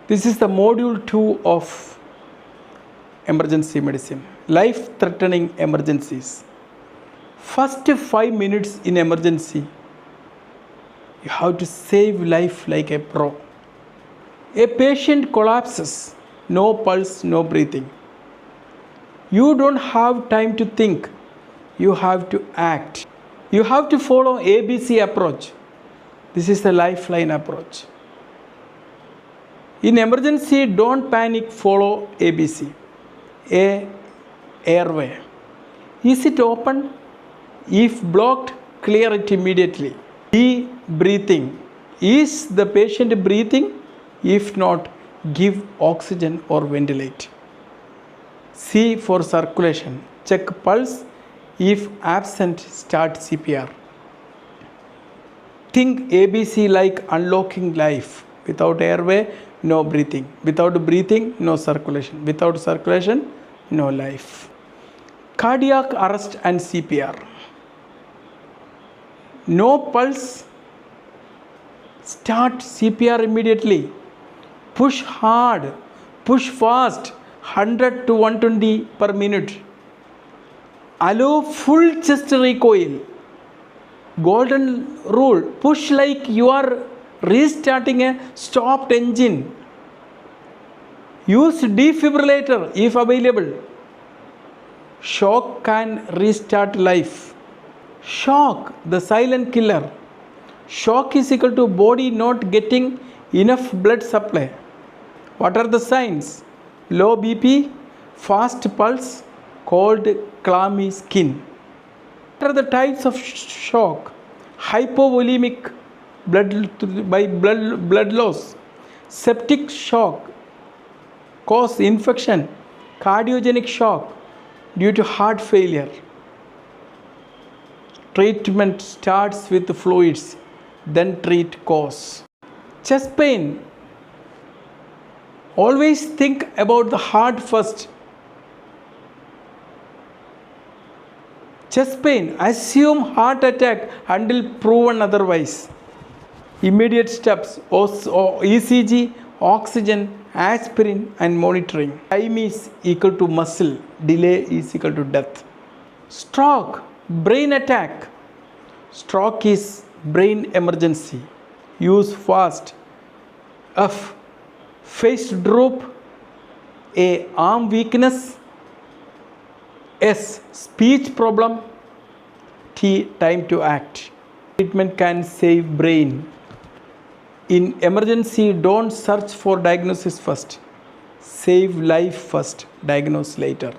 This is the module 2 of emergency medicine, life-threatening emergencies. First 5 minutes in emergency, you have to save life like a pro. A patient collapses, no pulse, no breathing. You don't have time to think, you have to act. You have to follow ABC approach. This is the lifeline approach. In emergency, don't panic, follow ABC. A, airway. Is it open? If blocked, clear it immediately. B, breathing. Is the patient breathing? If not, give oxygen or ventilate. C, for circulation. Check pulse. If absent, start CPR. Think ABC like unlocking life. Without airway, no breathing. Without breathing, no circulation. Without circulation, no life. Cardiac arrest and CPR. No pulse, start CPR immediately. Push hard, push fast, 100 to 120 per minute. Allow full chest recoil. Golden rule, push like you are restarting a stopped engine. Use defibrillator if available. Shock can restart life. Shock, the silent killer. Shock is equal to body not getting enough blood supply. What are the signs? Low BP, fast pulse, cold, clammy skin. What are the types of shock? Hypovolemic blood loss. Septic shock, cause infection. Cardiogenic shock due to heart failure. Treatment starts with fluids, then treat cause. Chest pain. Always think about the heart first. Chest pain, assume heart attack until proven otherwise. Immediate steps, ECG, oxygen, aspirin and monitoring. Time is equal to muscle, delay is equal to death. Stroke, brain attack. Stroke is brain emergency. Use fast. F, face droop. A, arm weakness. S, speech problem. T, time to act. Treatment can save brain. In emergency, don't search for diagnosis first. Save life first, diagnose later.